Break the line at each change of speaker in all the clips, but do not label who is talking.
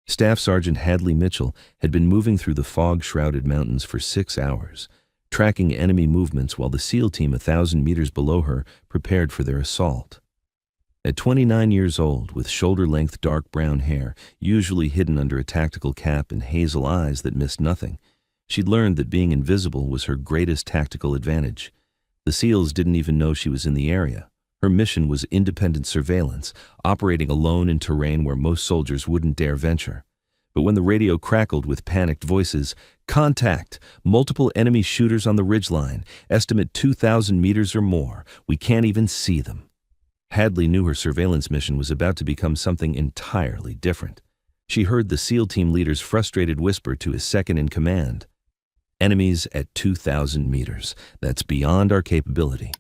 Staff Sergeant Hadley Mitchell had been moving through the fog-shrouded mountains for 6 hours, tracking enemy movements while the SEAL team 1,000 meters below her prepared for their assault. At 29 years old, with shoulder-length dark brown hair, usually hidden under a tactical cap and hazel eyes that missed nothing, she'd learned that being invisible was her greatest tactical advantage. The SEALs didn't even know she was in the area. Her mission was independent surveillance, operating alone in terrain where most soldiers wouldn't dare venture. But when the radio crackled with panicked voices, "Contact! Multiple enemy shooters on the ridgeline, estimate 2,000 meters or more. We can't even see them." Hadley knew her surveillance mission was about to become something entirely different. She heard the SEAL team leader's frustrated whisper to his second-in-command. "Enemies at 2,000 meters. That's beyond our capability.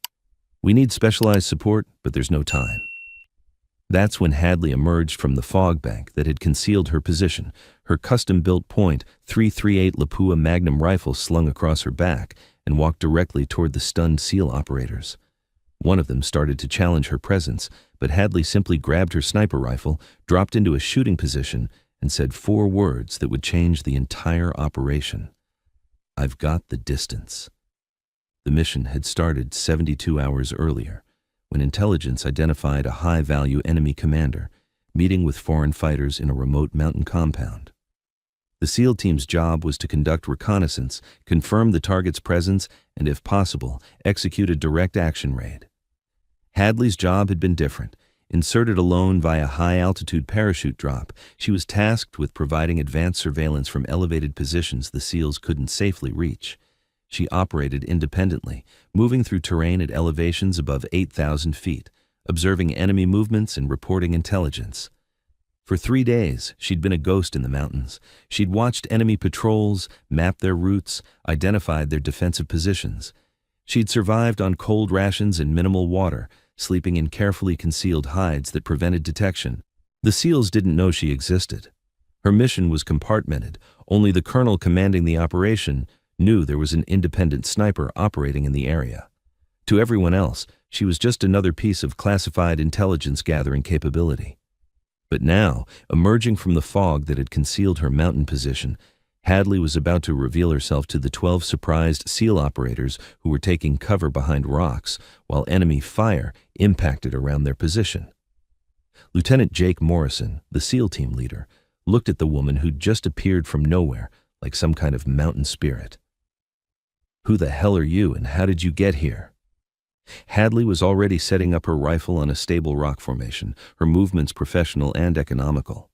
We need specialized support, but there's no time." That's when Hadley emerged from the fog bank that had concealed her position, her custom-built .338 Lapua Magnum rifle slung across her back, and walked directly toward the stunned SEAL operators. One of them started to challenge her presence, but Hadley simply grabbed her sniper rifle, dropped into a shooting position, and said 4 words that would change the entire operation. "I've got the distance." The mission had started 72 hours earlier, when intelligence identified a high-value enemy commander meeting with foreign fighters in a remote mountain compound. The SEAL team's job was to conduct reconnaissance, confirm the target's presence, and if possible, execute a direct action raid. Hadley's job had been different. Inserted alone via high-altitude parachute drop, she was tasked with providing advanced surveillance from elevated positions the SEALs couldn't safely reach. She operated independently, moving through terrain at elevations above 8,000 feet, observing enemy movements and reporting intelligence. For 3 days, she'd been a ghost in the mountains. She'd watched enemy patrols, mapped their routes, identified their defensive positions. She'd survived on cold rations and minimal water, sleeping in carefully concealed hides that prevented detection. The SEALs didn't know she existed. Her mission was compartmented. Only the colonel commanding the operation knew there was an independent sniper operating in the area. To everyone else, she was just another piece of classified intelligence-gathering capability. But now, emerging from the fog that had concealed her mountain position, Hadley was about to reveal herself to the 12 surprised SEAL operators who were taking cover behind rocks while enemy fire impacted around their position. Lieutenant Jake Morrison, the SEAL team leader, looked at the woman who'd just appeared from nowhere like some kind of mountain spirit. "Who the hell are you, and how did you get here?" Hadley was already setting up her rifle on a stable rock formation, her movements professional and economical.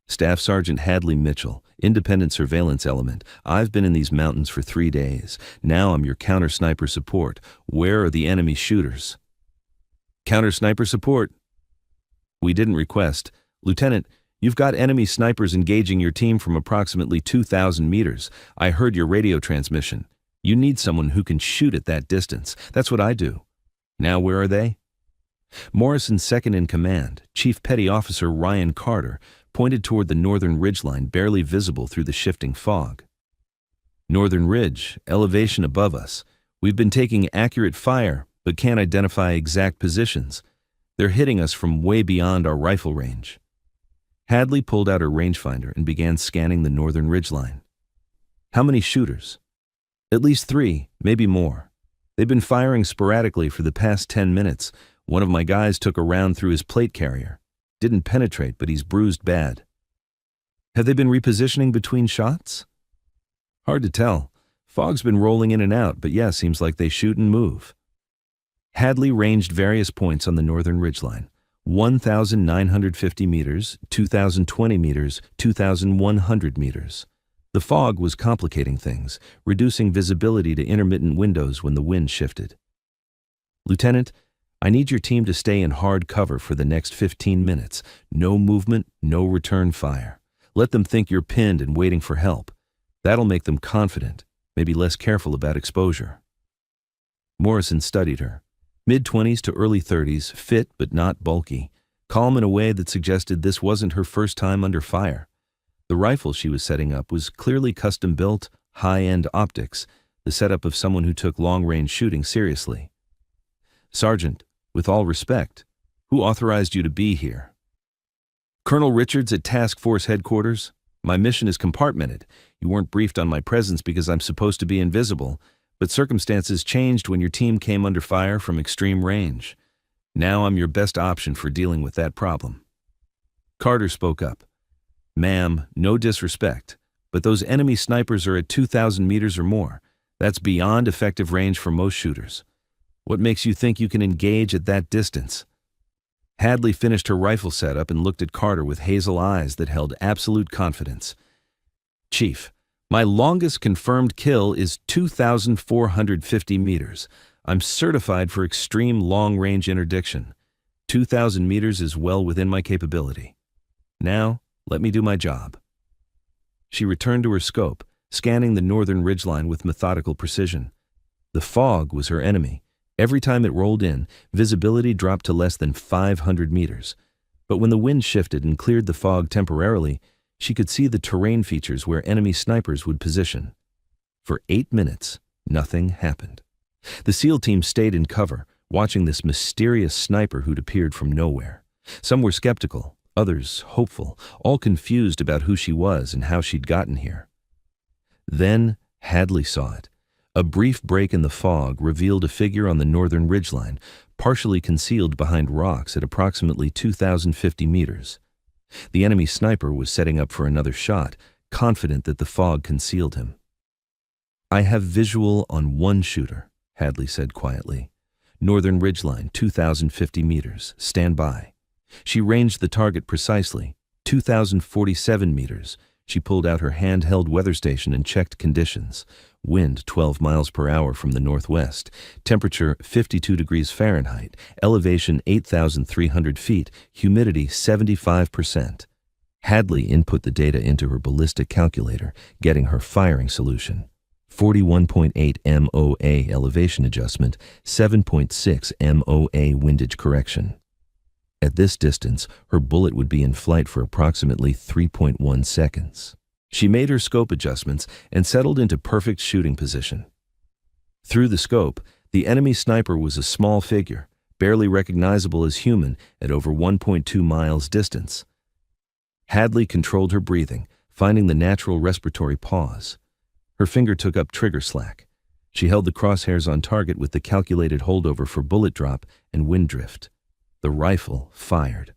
"Staff Sergeant Hadley Mitchell, independent surveillance element. I've been in these mountains for 3 days. Now I'm your counter-sniper support. Where are the enemy shooters?" "Counter-sniper support? We didn't request. Lieutenant, you've got enemy snipers engaging your team from approximately 2,000 meters. I heard your radio transmission. You need someone who can shoot at that distance. That's what I do. Now where are they?" Morrison's second-in-command, Chief Petty Officer Ryan Carter, pointed toward the northern ridgeline barely visible through the shifting fog. "Northern ridge, elevation above us. We've been taking accurate fire, but can't identify exact positions. They're hitting us from way beyond our rifle range." Hadley pulled out her rangefinder and began scanning the northern ridgeline. "How many shooters?" "At least 3, maybe more. They've been firing sporadically for the past 10 minutes. One of my guys took a round through his plate carrier. Didn't penetrate, but he's bruised bad." "Have they been repositioning between shots?" "Hard to tell. Fog's been rolling in and out, but yeah, seems like they shoot and move." Hadley ranged various points on the northern ridgeline. 1,950 meters, 2,020 meters, 2,100 meters. The fog was complicating things, reducing visibility to intermittent windows when the wind shifted. "Lieutenant, I need your team to stay in hard cover for the next 15 minutes. No movement, no return fire. Let them think you're pinned and waiting for help. That'll make them confident, maybe less careful about exposure." Morrison studied her. Mid-20s to early 30s, fit but not bulky, calm in a way that suggested this wasn't her first time under fire. The rifle she was setting up was clearly custom-built, high-end optics, the setup of someone who took long-range shooting seriously. "Sergeant, with all respect, who authorized you to be here?" Colonel Richards at Task Force Headquarters. My mission is compartmented. You weren't briefed on my presence because I'm supposed to be invisible, but circumstances changed when your team came under fire from extreme range. Now I'm your best option for dealing with that problem. Carter spoke up. Ma'am, no disrespect, but those enemy snipers are at 2,000 meters or more. That's beyond effective range for most shooters. What makes you think you can engage at that distance? Hadley finished her rifle setup and looked at Carter with hazel eyes that held absolute confidence. Chief, my longest confirmed kill is 2,450 meters. I'm certified for extreme long-range interdiction. 2,000 meters is well within my capability. Now, let me do my job. She returned to her scope, scanning the northern ridgeline with methodical precision. The fog was her enemy. Every time it rolled in, visibility dropped to less than 500 meters. But when the wind shifted and cleared the fog temporarily, she could see the terrain features where enemy snipers would position. For 8 minutes, nothing happened. The SEAL team stayed in cover, watching this mysterious sniper who'd appeared from nowhere. Some were skeptical, others hopeful, all confused about who she was and how she'd gotten here. Then Hadley saw it. A brief break in the fog revealed a figure on the northern ridgeline, partially concealed behind rocks at approximately 2,050 meters. The enemy sniper was setting up for another shot, confident that the fog concealed him. I have visual on one shooter, Hadley said quietly. Northern ridgeline, 2,050 meters. Stand by. She ranged the target precisely, 2,047 meters. She pulled out her handheld weather station and checked conditions. Wind 12 miles per hour from the northwest, temperature 52 degrees Fahrenheit, elevation 8,300 feet, humidity 75%. Hadley input the data into her ballistic calculator, getting her firing solution. 41.8 MOA elevation adjustment, 7.6 MOA windage correction. At this distance, her bullet would be in flight for approximately 3.1 seconds. She made her scope adjustments and settled into perfect shooting position. Through the scope, the enemy sniper was a small figure, barely recognizable as human at over 1.2 miles distance. Hadley controlled her breathing, finding the natural respiratory pause. Her finger took up trigger slack. She held the crosshairs on target with the calculated holdover for bullet drop and wind drift. The rifle fired.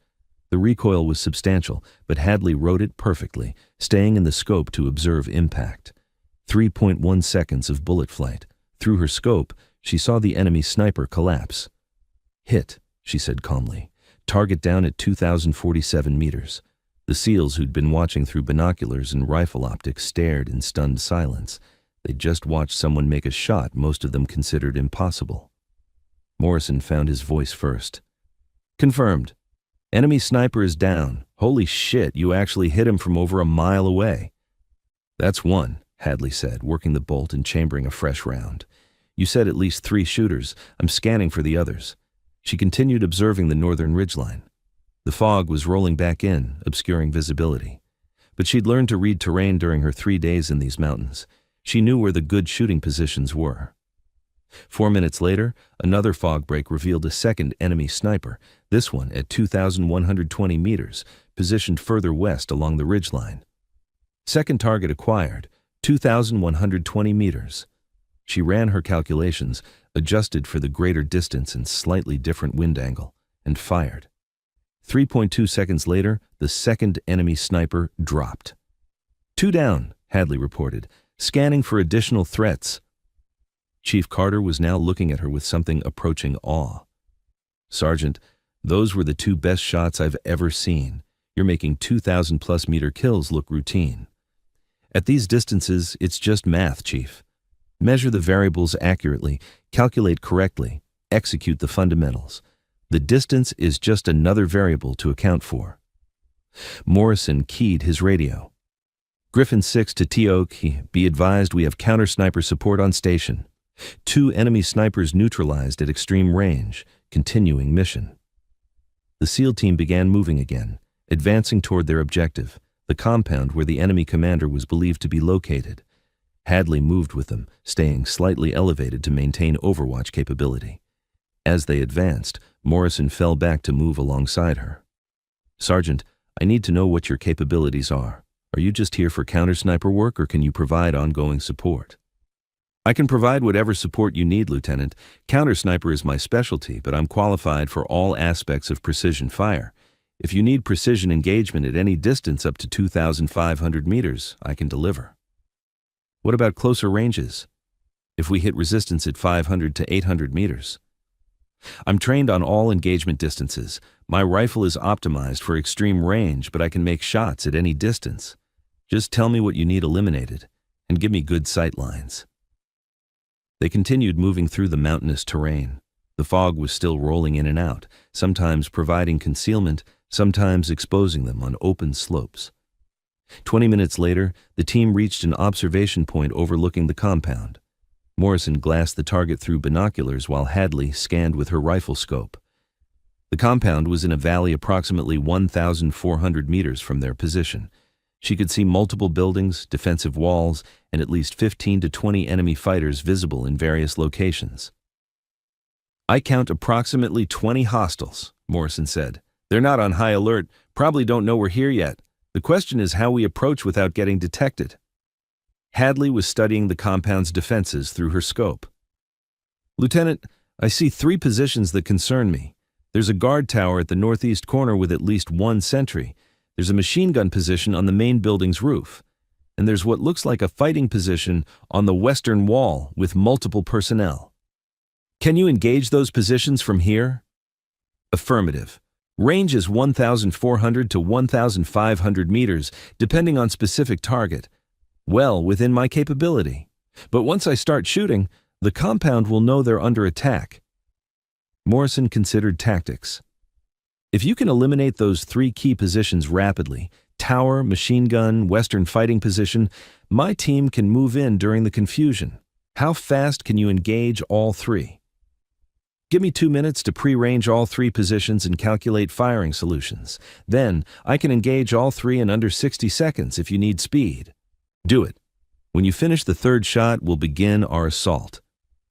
The recoil was substantial, but Hadley wrote it perfectly, staying in the scope to observe impact. 3.1 seconds of bullet flight. Through her scope, she saw the enemy sniper collapse. Hit, she said calmly. Target down at 2,047 meters. The SEALs who'd been watching through binoculars and rifle optics stared in stunned silence. They'd just watched someone make a shot most of them considered impossible. Morrison found his voice first. Confirmed. Enemy sniper is down. Holy shit, you actually hit him from over a mile away. That's one, Hadley said, working the bolt and chambering a fresh round. You said at least 3 shooters. I'm scanning for the others. She continued observing the northern ridgeline. The fog was rolling back in, obscuring visibility. But she'd learned to read terrain during her 3 days in these mountains. She knew where the good shooting positions were. 4 minutes later, another fog break revealed a second enemy sniper, this one at 2,120 meters, positioned further west along the ridgeline. Second target acquired, 2,120 meters. She ran her calculations, adjusted for the greater distance and slightly different wind angle, and fired. 3.2 seconds later, the second enemy sniper dropped. 2 down, Hadley reported, scanning for additional threats. Chief Carter was now looking at her with something approaching awe. Sergeant, those were the 2 best shots I've ever seen. You're making 2,000+ meter kills look routine. At these distances, it's just math, Chief. Measure the variables accurately, calculate correctly, execute the fundamentals. The distance is just another variable to account for. Morrison keyed his radio. Griffin 6 to T-Oak, be advised we have counter-sniper support on station. 2 enemy snipers neutralized at extreme range, continuing mission. The SEAL team began moving again, advancing toward their objective, the compound where the enemy commander was believed to be located. Hadley moved with them, staying slightly elevated to maintain overwatch capability. As they advanced, Morrison fell back to move alongside her. Sergeant, I need to know what your capabilities are. Are you just here for counter-sniper work, or can you provide ongoing support? I can provide whatever support you need, Lieutenant. Counter-sniper is my specialty, but I'm qualified for all aspects of precision fire. If you need precision engagement at any distance up to 2,500 meters, I can deliver. What about closer ranges? If we hit resistance at 500 to 800 meters? I'm trained on all engagement distances. My rifle is optimized for extreme range, but I can make shots at any distance. Just tell me what you need eliminated, and give me good sight lines. They continued moving through the mountainous terrain. The fog was still rolling in and out, sometimes providing concealment, sometimes exposing them on open slopes. 20 minutes later, the team reached an observation point overlooking the compound. Morrison glassed the target through binoculars while Hadley scanned with her rifle scope. The compound was in a valley approximately 1,400 meters from their position. She could see multiple buildings, defensive walls, and at least 15 to 20 enemy fighters visible in various locations. I count approximately 20 hostiles, Morrison said. They're not on high alert, probably don't know we're here yet. The question is how we approach without getting detected. Hadley was studying the compound's defenses through her scope. Lieutenant, I see 3 positions that concern me. There's a guard tower at the northeast corner with at least 1 sentry. There's a machine gun position on the main building's roof. And there's what looks like a fighting position on the western wall with multiple personnel. Can you engage those positions from here? Affirmative. Range is 1,400 to 1,500 meters, depending on specific target. Well within my capability. But once I start shooting, the compound will know they're under attack. Morrison considered tactics. If you can eliminate those 3 key positions rapidly, tower, machine gun, western fighting position, my team can move in during the confusion. How fast can you engage all 3? Give me 2 minutes to pre-range all 3 positions and calculate firing solutions. Then, I can engage all 3 in under 60 seconds if you need speed. Do it. When you finish the 3rd shot, we'll begin our assault.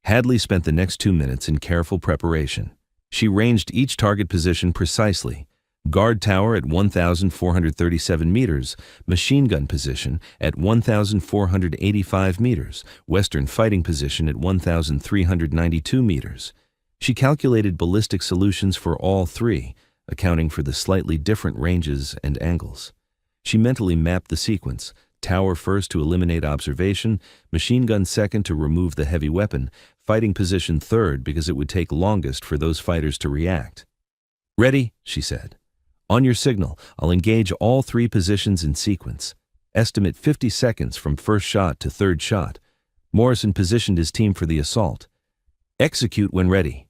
Hadley spent the next 2 minutes in careful preparation. She ranged each target position precisely. Guard tower at 1,437 meters, machine gun position at 1,485 meters, western fighting position at 1,392 meters. She calculated ballistic solutions for all 3, accounting for the slightly different ranges and angles. She mentally mapped the sequence. Tower first to eliminate observation, machine gun second to remove the heavy weapon, fighting position third because it would take longest for those fighters to react. Ready, she said. On your signal, I'll engage all 3 positions in sequence. Estimate 50 seconds from first shot to 3rd shot. Morrison positioned his team for the assault. Execute when ready.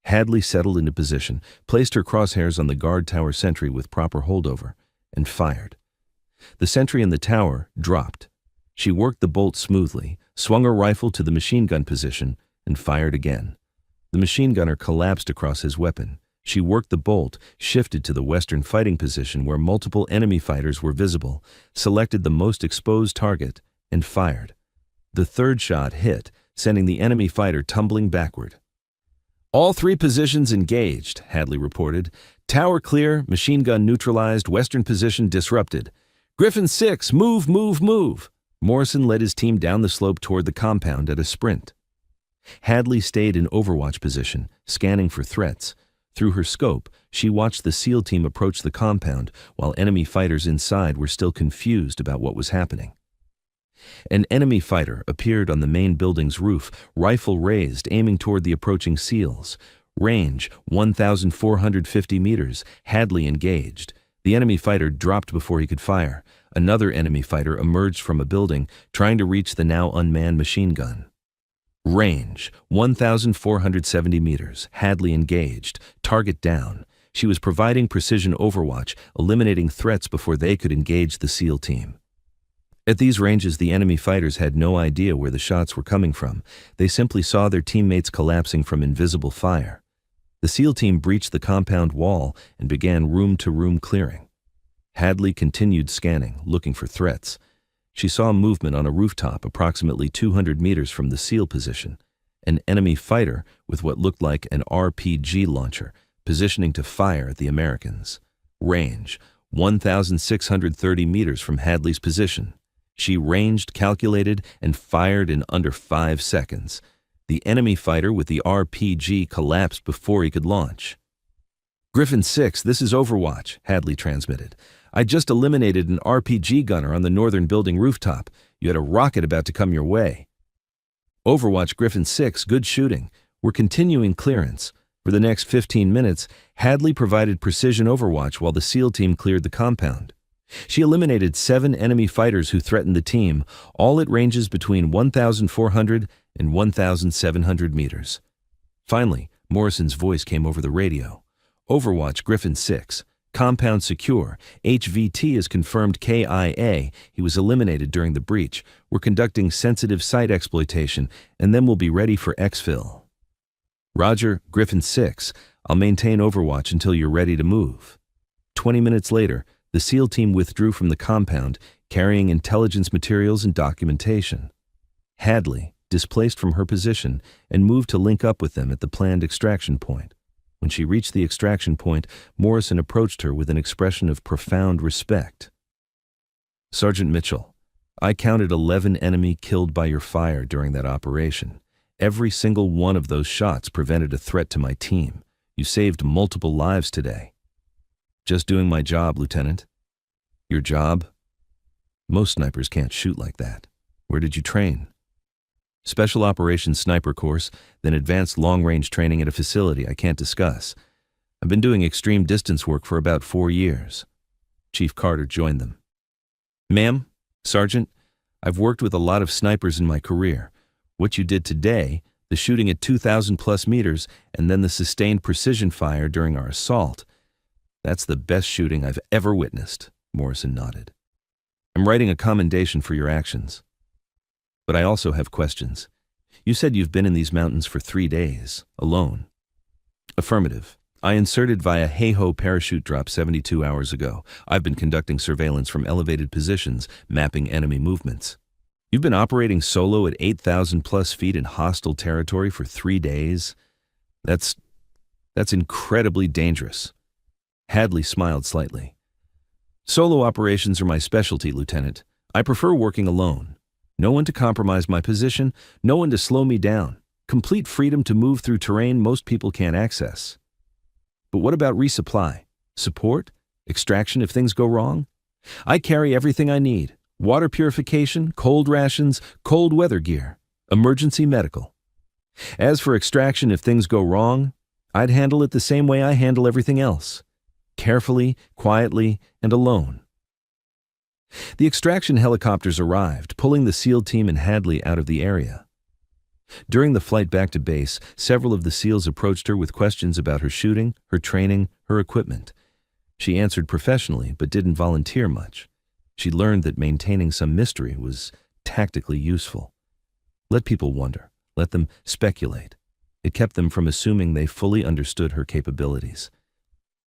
Hadley settled into position, placed her crosshairs on the guard tower sentry with proper holdover, and fired. The sentry in the tower dropped. She worked the bolt smoothly, swung her rifle to the machine gun position, and fired again. The machine gunner collapsed across his weapon. She worked the bolt, shifted to the western fighting position where multiple enemy fighters were visible, selected the most exposed target, and fired. The 3rd shot hit, sending the enemy fighter tumbling backward. All 3 positions engaged, Hadley reported. Tower clear, machine gun neutralized, western position disrupted. Griffin 6, move, move, move. Morrison led his team down the slope toward the compound at a sprint. Hadley stayed in overwatch position, scanning for threats. Through her scope, she watched the SEAL team approach the compound while enemy fighters inside were still confused about what was happening. An enemy fighter appeared on the main building's roof, rifle raised, aiming toward the approaching SEALs. Range, 1,450 meters, Hadley engaged. The enemy fighter dropped before he could fire. Another enemy fighter emerged from a building, trying to reach the now unmanned machine gun. Range, 1,470 meters, Hadley engaged. Target down. She was providing precision overwatch, eliminating threats before they could engage the SEAL team. At these ranges, the enemy fighters had no idea where the shots were coming from. They simply saw their teammates collapsing from invisible fire. The SEAL team breached the compound wall and began room-to-room clearing. Hadley continued scanning, looking for threats. She saw movement on a rooftop approximately 200 meters from the SEAL position. An enemy fighter with what looked like an RPG launcher, positioning to fire at the Americans. Range, 1,630 meters from Hadley's position. She ranged, calculated, and fired in under 5 seconds. The enemy fighter with the RPG collapsed before he could launch. "Griffin 6, this is Overwatch," Hadley transmitted. "I just eliminated an RPG gunner on the northern building rooftop. You had a rocket about to come your way." "Overwatch, Griffin 6, good shooting. We're continuing clearance." For the next 15 minutes, Hadley provided precision overwatch while the SEAL team cleared the compound. She eliminated 7 enemy fighters who threatened the team, all at ranges between 1,400 and 1,700 meters. Finally, Morrison's voice came over the radio. "Overwatch, Griffin 6. Compound secure. HVT is confirmed KIA. He was eliminated during the breach. We're conducting sensitive site exploitation, and then we'll be ready for exfil." "Roger, Griffin 6. I'll maintain Overwatch until you're ready to move." 20 minutes later, the SEAL team withdrew from the compound, carrying intelligence materials and documentation. Hadley displaced from her position and moved to link up with them at the planned extraction point. When she reached the extraction point, Morrison approached her with an expression of profound respect. "Sergeant Mitchell, I counted 11 enemy killed by your fire during that operation. Every single one of those shots prevented a threat to my team. You saved multiple lives today." "Just doing my job, Lieutenant." "Your job? Most snipers can't shoot like that. Where did you train?" "Special Operations Sniper Course, then advanced long-range training at a facility I can't discuss. I've been doing extreme distance work for about 4 years. Chief Carter joined them. "Ma'am, Sergeant, I've worked with a lot of snipers in my career. What you did today, the shooting at 2,000 plus meters, and then the sustained precision fire during our assault, that's the best shooting I've ever witnessed," Morrison nodded. "I'm writing a commendation for your actions. But I also have questions. You said you've been in these mountains for 3 days, alone." "Affirmative. I inserted via Hey-Ho parachute drop 72 hours ago. I've been conducting surveillance from elevated positions, mapping enemy movements." "You've been operating solo at 8,000 plus feet in hostile territory for 3 days? That's incredibly dangerous." Hadley smiled slightly. "Solo operations are my specialty, Lieutenant. I prefer working alone. No one to compromise my position, no one to slow me down. Complete freedom to move through terrain most people can't access." "But what about resupply? Support? Extraction if things go wrong?" "I carry everything I need. Water purification, cold rations, cold weather gear, emergency medical. As for extraction if things go wrong, I'd handle it the same way I handle everything else. Carefully, quietly, and alone." The extraction helicopters arrived, pulling the SEAL team and Hadley out of the area. During the flight back to base, several of the SEALs approached her with questions about her shooting, her training, her equipment. She answered professionally, but didn't volunteer much. She learned that maintaining some mystery was tactically useful. Let people wonder. Let them speculate. It kept them from assuming they fully understood her capabilities.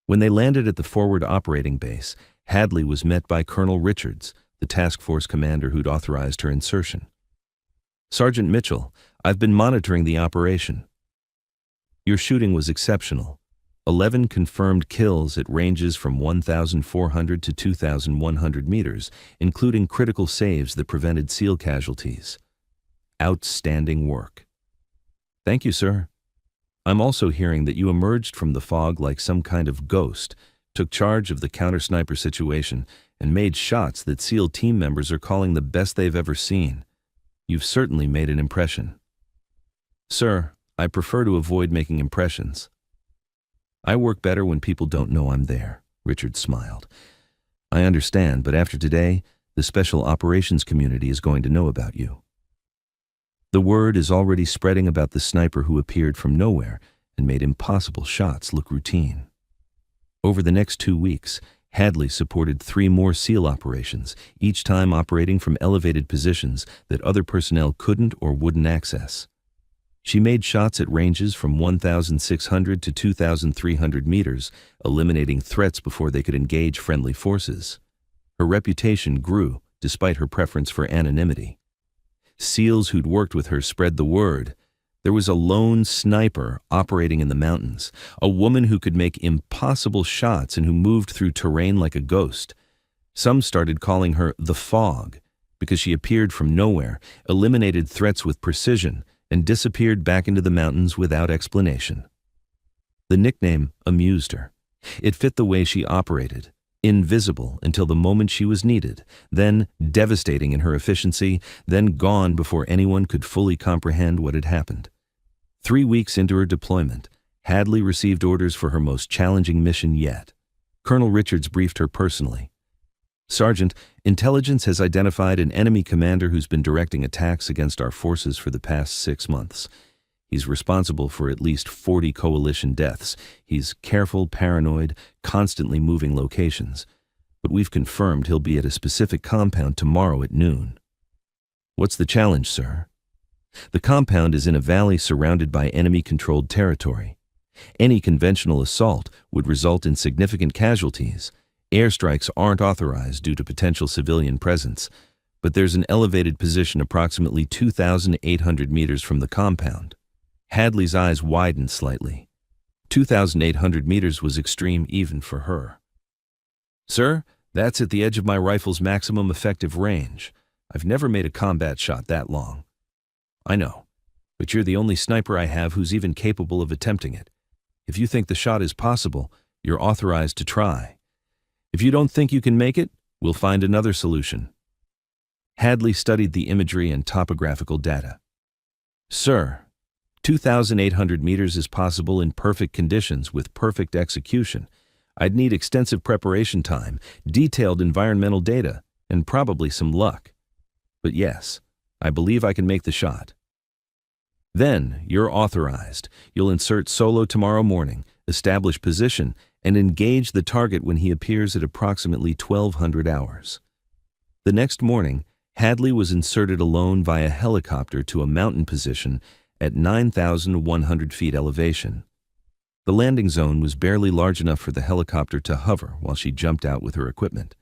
When they landed at the forward operating base, Hadley was met by Colonel Richards, the task force commander who'd authorized her insertion. "Sergeant Mitchell, I've been monitoring the operation. Your shooting was exceptional. 11 confirmed kills at ranges from 1,400 to 2,100 meters, including critical saves that prevented SEAL casualties. Outstanding work." "Thank you, sir. I'm also hearing that you emerged from the fog like some kind of ghost, took charge of the counter-sniper situation, and made shots that SEAL team members are calling the best they've ever seen. You've certainly made an impression." "Sir, I prefer to avoid making impressions. I work better when people don't know I'm there," Richard smiled. "I understand, but after today, the special operations community is going to know about you. The word is already spreading about the sniper who appeared from nowhere and made impossible shots look routine." Over the next 2 weeks, Hadley supported 3 more SEAL operations, each time operating from elevated positions that other personnel couldn't or wouldn't access. She made shots at ranges from 1,600 to 2,300 meters, eliminating threats before they could engage friendly forces. Her reputation grew despite her preference for anonymity. SEALs who'd worked with her spread the word. There was a lone sniper operating in the mountains, a woman who could make impossible shots and who moved through terrain like a ghost. Some started calling her the Fog because she appeared from nowhere, eliminated threats with precision, and disappeared back into the mountains without explanation. The nickname amused her. It fit the way she operated. Invisible until the moment she was needed, then devastating in her efficiency, then gone before anyone could fully comprehend what had happened. 3 weeks into her deployment, Hadley received orders for her most challenging mission yet. Colonel Richards briefed her personally. "Sergeant, intelligence has identified an enemy commander who's been directing attacks against our forces for the past 6 months. He's responsible for at least 40 coalition deaths. He's careful, paranoid, constantly moving locations. But we've confirmed he'll be at a specific compound tomorrow at noon." "What's the challenge, sir?" "The compound is in a valley surrounded by enemy-controlled territory. Any conventional assault would result in significant casualties. Airstrikes aren't authorized due to potential civilian presence, but there's an elevated position approximately 2,800 meters from the compound." Hadley's eyes widened slightly. 2,800 meters was extreme even for her. "Sir, that's at the edge of my rifle's maximum effective range. I've never made a combat shot that long." "I know, but you're the only sniper I have who's even capable of attempting it. If you think the shot is possible, you're authorized to try. If you don't think you can make it, we'll find another solution." Hadley studied the imagery and topographical data. "Sir, 2,800 meters is possible in perfect conditions with perfect execution. I'd need extensive preparation time, detailed environmental data, and probably some luck. But yes, I believe I can make the shot." "Then, you're authorized. You'll insert solo tomorrow morning, establish position, and engage the target when he appears at approximately 1200 hours." The next morning, Hadley was inserted alone via helicopter to a mountain position at 9,100 feet elevation. The landing zone was barely large enough for the helicopter to hover while she jumped out with her equipment.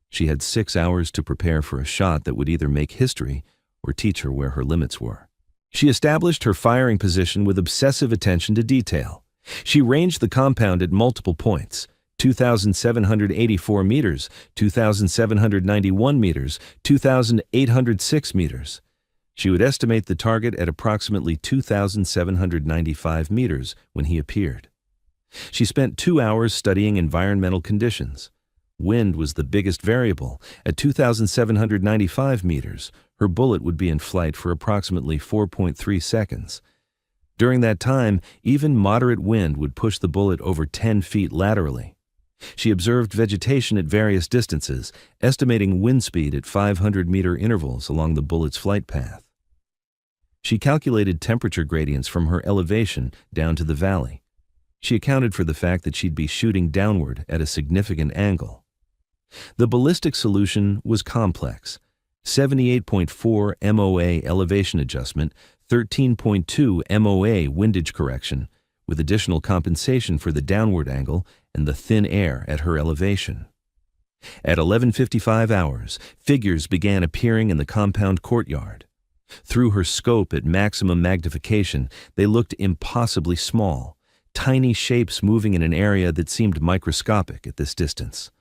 She had 6 hours to prepare for a shot that would either make history or teach her where her limits were. She established her firing position with obsessive attention to detail. She ranged the compound at multiple points: 2,784 meters, 2,791 meters, 2,806 meters. She would estimate the target at approximately 2,795 meters when he appeared. She spent 2 hours studying environmental conditions. Wind was the biggest variable. At 2,795 meters, her bullet would be in flight for approximately 4.3 seconds. During that time, even moderate wind would push the bullet over 10 feet laterally. She observed vegetation at various distances, estimating wind speed at 500-meter intervals along the bullet's flight path. She calculated temperature gradients from her elevation down to the valley. She accounted for the fact that she'd be shooting downward at a significant angle. The ballistic solution was complex: 78.4 MOA elevation adjustment, 13.2 MOA windage correction, with additional compensation for the downward angle and the thin air at her elevation. At 11:55 hours, figures began appearing in the compound courtyard. Through her scope at maximum magnification, they looked impossibly small, tiny shapes moving in an area that seemed microscopic at this distance.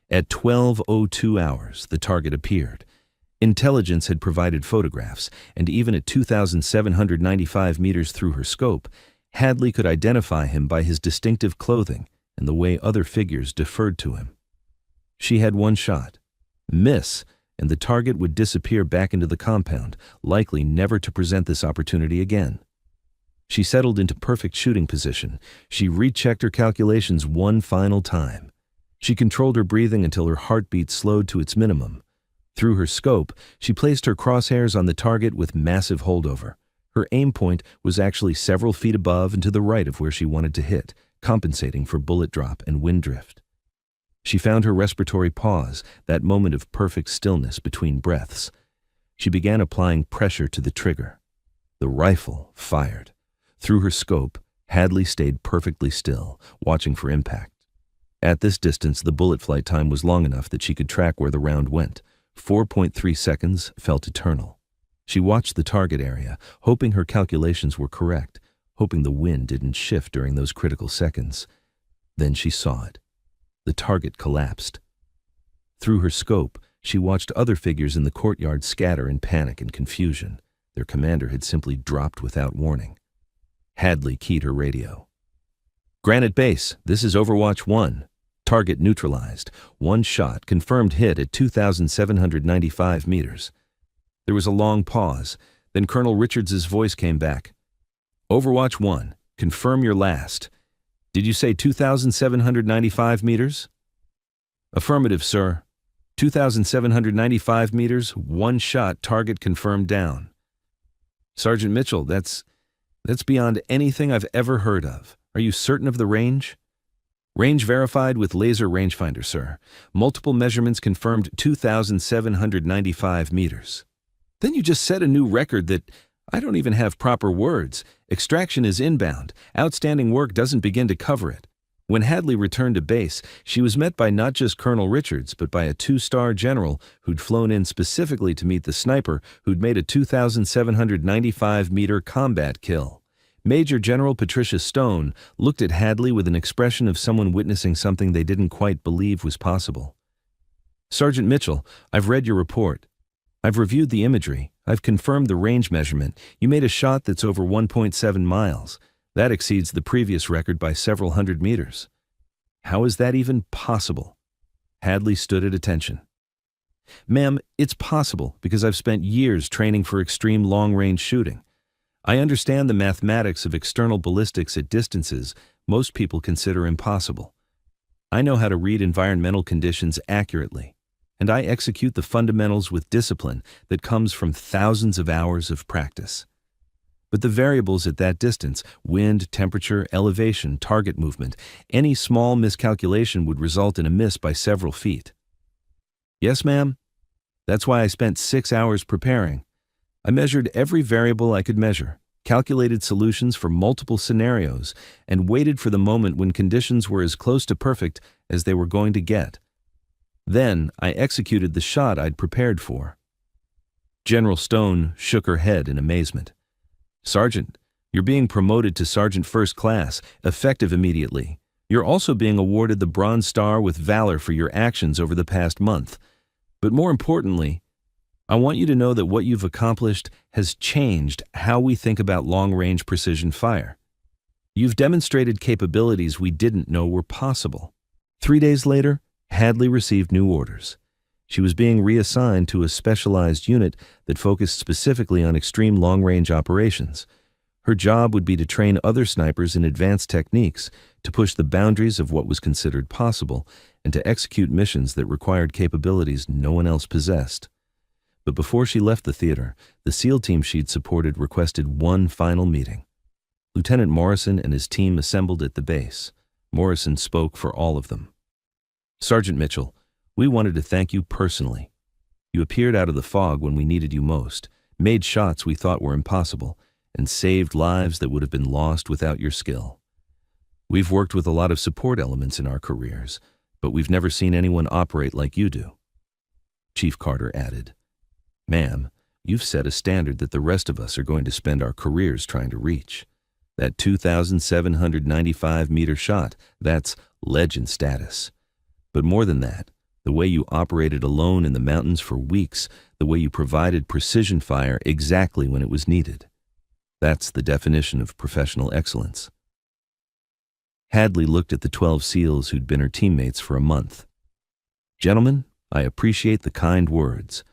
At 12:02 hours, the target appeared. Intelligence had provided photographs, and even at 2,795 meters through her scope, Hadley could identify him by his distinctive clothing and the way other figures deferred to him. She had one shot. Miss, and the target would disappear back into the compound, likely never to present this opportunity again. She settled into perfect shooting position. She rechecked her calculations one final time. She controlled her breathing until her heartbeat slowed to its minimum. Through her scope, she placed her crosshairs on the target with massive holdover. Her aim point was actually several feet above and to the right of where she wanted to hit, compensating for bullet drop and wind drift. She found her respiratory pause, that moment of perfect stillness between breaths. She began applying pressure to the trigger. The rifle fired. Through her scope, Hadley stayed perfectly still, watching for impact. At this distance, the bullet flight time was long enough that she could track where the round went. 4.3 seconds felt eternal. She watched the target area, hoping her calculations were correct, hoping the wind didn't shift during those critical seconds. Then she saw it. The target collapsed. Through her scope, she watched other figures in the courtyard scatter in panic and confusion. Their commander had simply dropped without warning. Hadley keyed her radio. "Granite Base, this is Overwatch 1. Target neutralized. One shot, confirmed hit at 2,795 meters. There was a long pause. Then Colonel Richards's voice came back. "Overwatch 1, confirm your last. Did you say 2,795 meters? "Affirmative, sir. 2,795 meters, one shot, target confirmed down." "Sergeant Mitchell, that's beyond anything I've ever heard of. Are you certain of the range?" "Range verified with laser rangefinder, sir. Multiple measurements confirmed 2,795 meters. Then you just set a new record that I don't even have proper words. Extraction is inbound. Outstanding work doesn't begin to cover it." When Hadley returned to base, she was met by not just Colonel Richards, but by a 2-star general who'd flown in specifically to meet the sniper who'd made a 2,795-meter combat kill. Major General Patricia Stone looked at Hadley with an expression of someone witnessing something they didn't quite believe was possible. "Sergeant Mitchell, I've read your report. I've reviewed the imagery. I've confirmed the range measurement. You made a shot that's over 1.7 miles. That exceeds the previous record by several hundred meters. How is that even possible?" Hadley stood at attention. "Ma'am, it's possible because I've spent years training for extreme long-range shooting. I understand the mathematics of external ballistics at distances most people consider impossible. I know how to read environmental conditions accurately, and I execute the fundamentals with discipline that comes from thousands of hours of practice. But the variables at that distance, wind, temperature, elevation, target movement, any small miscalculation would result in a miss by several feet." "Yes, ma'am. That's why I spent 6 hours preparing. I measured every variable I could measure, calculated solutions for multiple scenarios, and waited for the moment when conditions were as close to perfect as they were going to get. Then I executed the shot I'd prepared for." General Stone shook her head in amazement. "Sergeant, you're being promoted to Sergeant First Class, effective immediately. You're also being awarded the Bronze Star with Valor for your actions over the past month. But more importantly, I want you to know that what you've accomplished has changed how we think about long-range precision fire. You've demonstrated capabilities we didn't know were possible." 3 days later, Hadley received new orders. She was being reassigned to a specialized unit that focused specifically on extreme long-range operations. Her job would be to train other snipers in advanced techniques, to push the boundaries of what was considered possible, and to execute missions that required capabilities no one else possessed. But before she left the theater, the SEAL team she'd supported requested one final meeting. Lieutenant Morrison and his team assembled at the base. Morrison spoke for all of them. "Sergeant Mitchell, we wanted to thank you personally. You appeared out of the fog when we needed you most, made shots we thought were impossible, and saved lives that would have been lost without your skill. We've worked with a lot of support elements in our careers, but we've never seen anyone operate like you do." Chief Carter added, "Ma'am, you've set a standard that the rest of us are going to spend our careers trying to reach. That 2,795-meter shot, that's legend status. But more than that, the way you operated alone in the mountains for weeks, the way you provided precision fire exactly when it was needed. That's the definition of professional excellence." Hadley looked at the 12 SEALs who'd been her teammates for a month. "Gentlemen, I appreciate the kind words,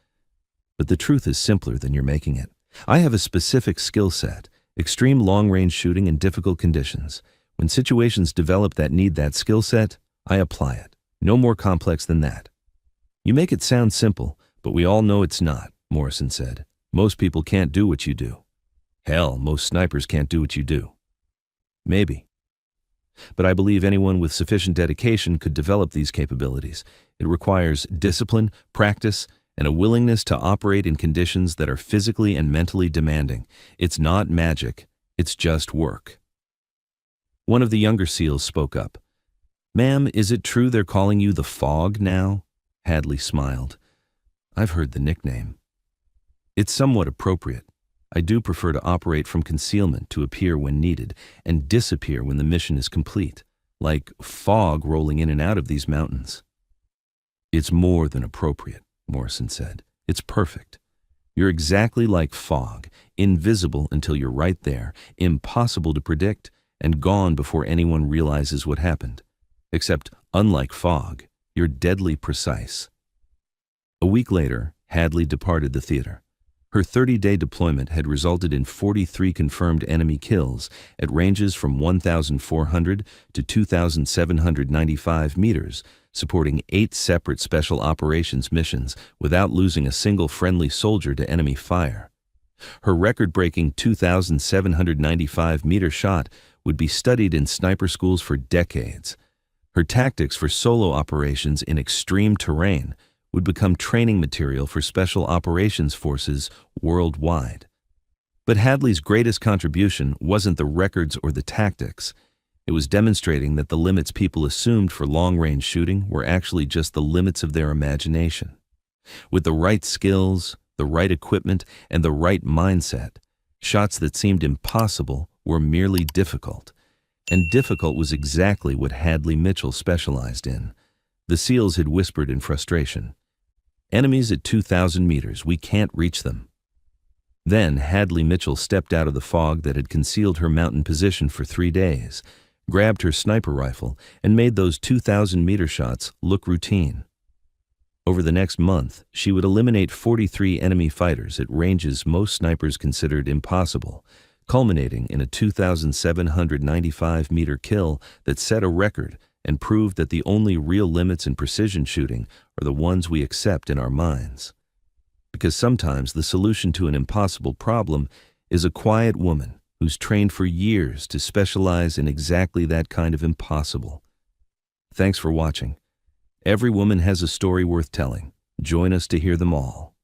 but the truth is simpler than you're making it. I have a specific skill set, extreme long-range shooting in difficult conditions. When situations develop that need that skill set, I apply it. No more complex than that." "You make it sound simple, but we all know it's not," Morrison said. "Most people can't do what you do. Hell, most snipers can't do what you do." "Maybe. But I believe anyone with sufficient dedication could develop these capabilities. It requires discipline, practice, and a willingness to operate in conditions that are physically and mentally demanding. It's not magic, it's just work." One of the younger SEALs spoke up. "Ma'am, is it true they're calling you the Fog now?" Hadley smiled. "I've heard the nickname." It's somewhat appropriate. I do prefer to operate from concealment to appear when needed and disappear when the mission is complete, like fog rolling in and out of these mountains. It's more than appropriate, Morrison said. It's perfect. You're exactly like fog, invisible until you're right there, impossible to predict, and gone before anyone realizes what happened. Except, unlike fog, you're deadly precise. A week later, Hadley departed the theater. Her 30-day deployment had resulted in 43 confirmed enemy kills at ranges from 1,400 to 2,795 meters, supporting 8 separate special operations missions without losing a single friendly soldier to enemy fire. Her record-breaking 2,795-meter shot would be studied in sniper schools for decades. Her tactics for solo operations in extreme terrain would become training material for special operations forces worldwide. But Hadley's greatest contribution wasn't the records or the tactics. It was demonstrating that the limits people assumed for long-range shooting were actually just the limits of their imagination. With the right skills, the right equipment, and the right mindset, shots that seemed impossible were merely difficult. And difficult was exactly what Hadley Mitchell specialized in. The SEALs had whispered in frustration, "Enemies at 2,000 meters, we can't reach them." Then Hadley Mitchell stepped out of the fog that had concealed her mountain position for 3 days, grabbed her sniper rifle, and made those 2,000-meter shots look routine. Over the next month, she would eliminate 43 enemy fighters at ranges most snipers considered impossible, culminating in a 2,795-meter kill that set a record and proved that the only real limits in precision shooting are the ones we accept in our minds. Because sometimes the solution to an impossible problem is a quiet woman who's trained for years to specialize in exactly that kind of impossible. Thanks for watching. Every woman has a story worth telling. Join us to hear them all.